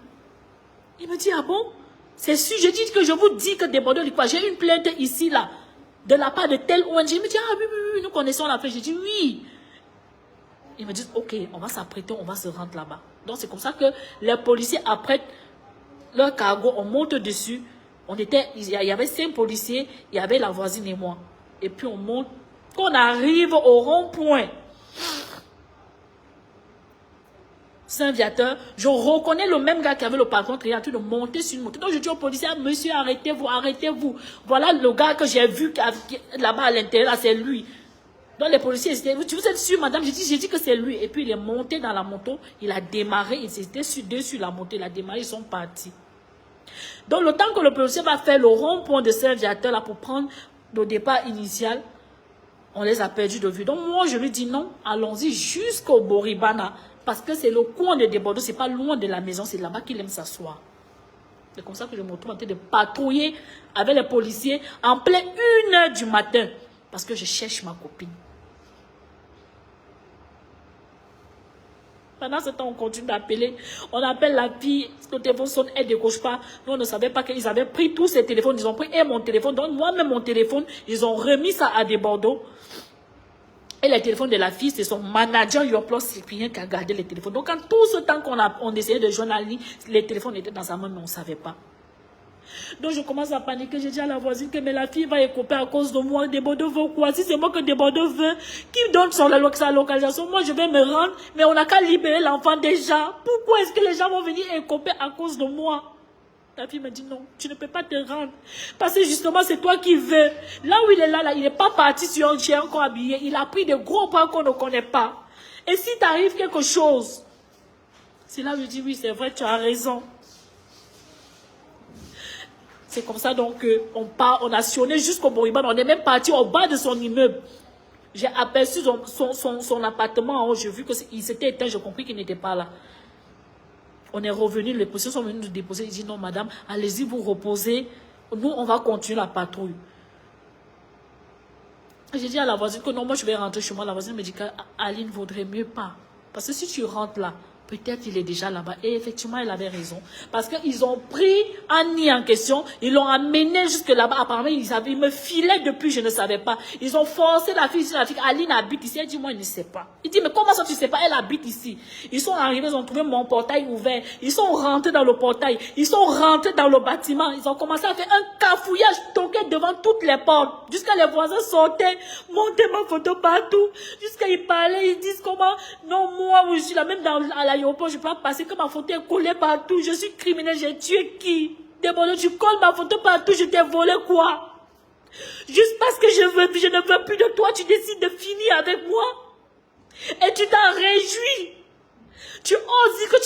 Il me dit, ah bon? C'est sûr, je dis que je vous dis que Desbordeaux dit quoi? J'ai une plainte ici, là, de la part de tel ONG. Il me dit, ah oui, oui, oui, nous connaissons la plainte. J'ai dit, oui. Ils me disent, ok, on va s'apprêter, on va se rendre là-bas. Donc c'est comme ça que les policiers apprêtent leur cargo, on monte dessus. Il y avait 5 policiers, il y avait la voisine et moi. Et puis on monte. Quand on arrive au rond-point Saint-Viateur, je reconnais le même gars qui avait le patron qui est en train de monter sur une moto. Donc je dis au policier, monsieur, arrêtez-vous, arrêtez-vous. Voilà le gars que j'ai vu là-bas à l'intérieur, c'est lui. Donc les policiers, vous êtes sûr, madame? J'ai dit que c'est lui. Et puis il est monté dans la moto, il a démarré, ils étaient dessus la moto, il a démarré, ils sont partis. Donc le temps que le policier va faire le rond-point de Saint-Viateur là pour prendre le départ initial, on les a perdus de vue. Donc moi je lui dis non, allons-y jusqu'au Boribana, parce que c'est le coin de Desbordeaux, c'est pas loin de la maison, c'est là-bas qu'il aime s'asseoir. C'est comme ça que je me retrouve en train de patrouiller avec les policiers en plein 1h du matin, parce que je cherche ma copine. Pendant ce temps, on continue d'appeler. On appelle la fille, le téléphone sonne, elle ne décroche pas. Nous, on ne savait pas qu'ils avaient pris tous ces téléphones. Ils ont pris et mon téléphone. Donc, moi-même, mon téléphone, ils ont remis ça à Desbordeaux. Et le téléphone de la fille, c'est son manager Yoplos, c'est rien qui a gardé les téléphones. Donc, quand tout ce temps qu'on essayait de joindre la ligne, les téléphones étaient dans sa main, mais on ne savait pas. Donc je commence à paniquer, j'ai dit à la voisine que mais la fille va écoper à cause de moi, Desbordeaux veut quoi? Si c'est moi que Desbordeaux veut, qui donne sa localisation, moi je vais me rendre, mais on n'a qu'à libérer l'enfant déjà. Pourquoi est-ce que les gens vont venir écoper à cause de moi? La fille me dit non, tu ne peux pas te rendre. Parce que justement c'est toi qui veux. Là où il est là, il n'est pas parti sur un chien encore habillé, il a pris des gros pas qu'on ne connaît pas. Et si t'arrive quelque chose, c'est là où je dis oui c'est vrai, tu as raison. C'est comme ça donc on a sonné jusqu'au Boribana. On est même parti au bas de son immeuble. J'ai aperçu son appartement en haut. J'ai vu qu'il s'était éteint. J'ai compris qu'il n'était pas là. On est revenu. Les policiers sont venus nous déposer. Ils disent non madame, allez-y vous reposez. Nous on va continuer la patrouille. J'ai dit à la voisine que non, moi je vais rentrer chez moi. La voisine me dit qu'Aline ne vaudrait mieux pas. Parce que si tu rentres là, peut-être il est déjà là-bas. Et effectivement, elle avait raison. Parce qu'ils ont pris Annie en question, ils l'ont amené jusque là-bas. Apparemment, ils me filaient depuis, je ne savais pas. Ils ont forcé la fille, Aline habite ici. Elle dit, moi, je ne sais pas. Il dit, mais comment ça, tu ne sais pas? Elle habite ici. Ils sont arrivés, ils ont trouvé mon portail ouvert. Ils sont rentrés dans le portail. Ils sont rentrés dans le bâtiment. Ils ont commencé à faire un cafouillage toqué devant toutes les portes. Jusqu'à les voisins sortaient, montaient ma photo partout. Jusqu'à ils parlaient, ils disent comment, non, moi, je suis là, même à l'aéroport, je ne peux pas passer, que ma photo est collée partout. Je suis criminel, j'ai tué qui? Desbordeaux, tu colles ma photo partout, je t'ai volé quoi? Juste parce que je ne veux plus de toi, tu décides de finir avec moi. Et tu t'en réjouis. Tu oses dire que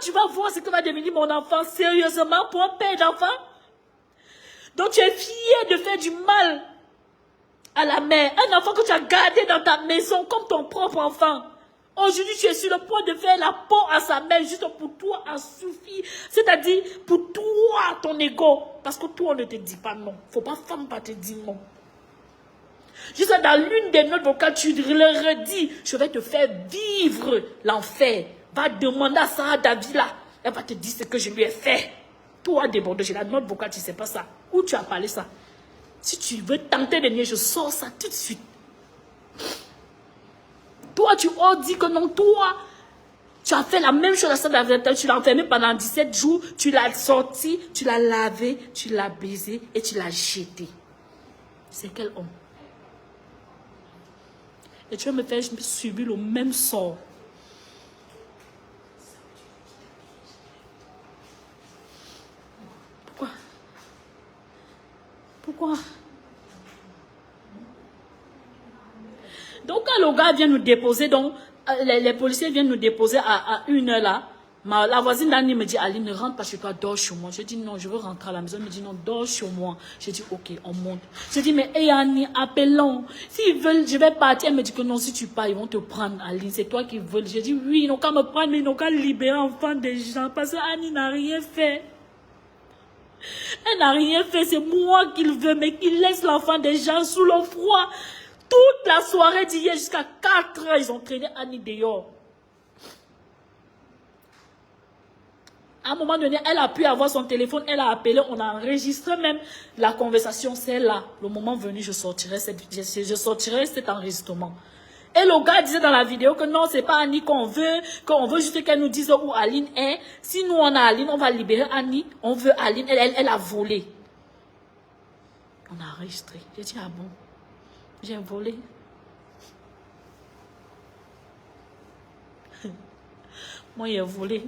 tu vas voir ce que va devenir mon enfant sérieusement pour un père d'enfant. Donc tu es fier de faire du mal à la mère. Un enfant que tu as gardé dans ta maison comme ton propre enfant. Aujourd'hui, tu es sur le point de faire la peau à sa mère juste pour toi à suffire. C'est-à-dire pour toi, ton ego. Parce que toi, on ne te dit pas non. Il ne faut pas femme pas te dire non. Juste dans l'une des notes vocales, tu le redis. Je vais te faire vivre l'enfer. Va demander à Sarah Davila. Elle va te dire ce que je lui ai fait. Toi, Desbordeaux, j'ai la note vocale, tu ne sais pas ça. Où tu as parlé ça? Si tu veux tenter de nier, je sors ça tout de suite. Toi, tu oses dire que non, toi, tu as fait la même chose à ça, tu l'as enfermé pendant 17 jours, tu l'as sorti, tu l'as lavé, tu l'as baisé et tu l'as jeté. C'est quel homme? Et tu vas me faire subir le même sort. Pourquoi? Pourquoi? Donc, quand le gars vient nous déposer, donc, les policiers viennent nous déposer à 1h là, la voisine d'Annie me dit, Aline, ne rentre pas chez toi, dors chez moi. Je dis, non, je veux rentrer à la maison. Elle me dit, non, dors chez moi. Je dis, ok, on monte. Je dis, mais hey, Annie, appelons. S'ils veulent, je vais partir. Elle me dit que non, si tu pars, ils vont te prendre, Aline. C'est toi qui veux. Je dis, oui, ils n'ont qu'à me prendre, mais ils n'ont qu'à libérer l'enfant des gens. Parce que Annie n'a rien fait. Elle n'a rien fait, c'est moi qu'il veut, mais qu'il laisse l'enfant des gens sous le froid. Toute la soirée d'hier jusqu'à 4 heures, ils ont traîné Annie dehors. À un moment donné, elle a pu avoir son téléphone, elle a appelé, on a enregistré même la conversation. C'est là, le moment venu, je sortirai cet enregistrement. Et le gars disait dans la vidéo que non, c'est pas Annie qu'on veut juste qu'elle nous dise où Aline est. Si nous on a Aline, on va libérer Annie. On veut Aline, elle a volé. On a enregistré. J'ai dit, ah bon, j'ai volé. Moi, j'ai volé.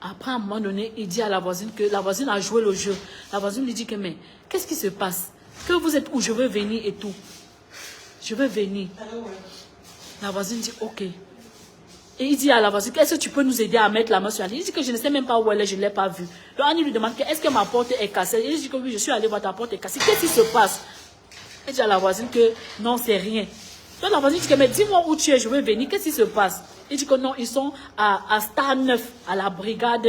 Après, à un moment donné, il dit à la voisine que la voisine a joué le jeu. La voisine lui dit que, mais, qu'est-ce qui se passe? Que vous êtes où? Je veux venir et tout. Je veux venir. La voisine dit, ok. Et il dit à la voisine, est-ce que tu peux nous aider à mettre la main sur Annie? Il dit que je ne sais même pas où elle est, je ne l'ai pas vue. Donc Annie lui demande, est-ce que ma porte est cassée? Il dit que oui, je suis allé voir ta porte est cassée. Qu'est-ce qui se passe? Il dit à la voisine que non, c'est rien. Donc la voisine dit que, mais dis-moi où tu es, je veux venir. Qu'est-ce qui se passe? Il dit que non, ils sont à Star 9, à la brigade.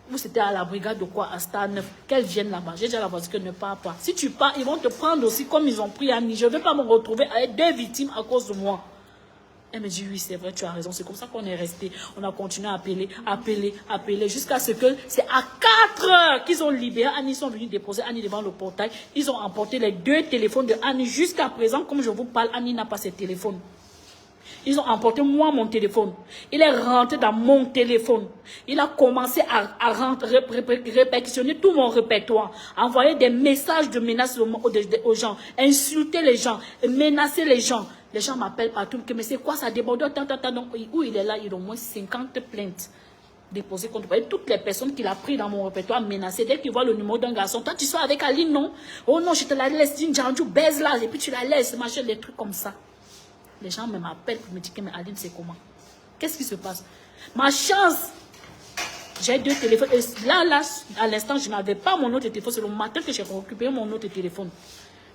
Vous c'était à la brigade de quoi? À Star 9. Qu'elles viennent là-bas. J'ai dit à la voisine que ne pars pas. Si tu pars, ils vont te prendre aussi comme ils ont pris Annie. Je ne vais pas me retrouver avec 2 victimes à cause de moi. Elle me dit, oui, c'est vrai, tu as raison. C'est comme ça qu'on est resté. On a continué à appeler, jusqu'à ce que c'est à 4 heures qu'ils ont libéré Annie. Ils sont venus déposer Annie devant le portail. Ils ont emporté les 2 téléphones de Annie. Jusqu'à présent, comme je vous parle, Annie n'a pas ses téléphones. Ils ont emporté moi mon téléphone. Il est rentré dans mon téléphone. Il a commencé à répercussionner tout mon répertoire. Envoyer des messages de menaces aux gens. Insulter les gens. Menacer les gens. Les gens m'appellent partout. Mais c'est quoi ça déborde? Où il est là, il a au moins 50 plaintes déposées contre moi. Et toutes les personnes qu'il a pris dans mon répertoire menacées. Dès qu'ils voient le numéro d'un garçon. Toi, tu sois avec Aline, non? Oh non, je te la laisse. Dis une baise là. Et puis tu la laisses. Machin, des trucs comme ça. Les gens me m'appellent pour me dire que mais Aline, c'est comment? Qu'est-ce qui se passe? Ma chance, j'ai 2 téléphones. Et là, à l'instant, je n'avais pas mon autre téléphone. C'est le matin que j'ai récupéré mon autre téléphone.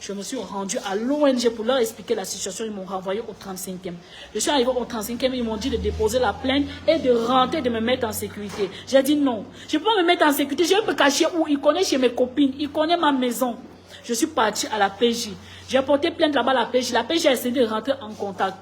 Je me suis rendue à l'ONG pour leur expliquer la situation. Ils m'ont renvoyé au 35e. Je suis arrivée au 35e. Ils m'ont dit de déposer la plainte et de rentrer, de me mettre en sécurité. J'ai dit non. Je peux me mettre en sécurité. Je vais me cacher où? Il connaît chez mes copines. Il connaît ma maison. Je suis partie à la PJ. J'ai porté plainte là-bas à la PJ. La PJ a essayé de rentrer en contact.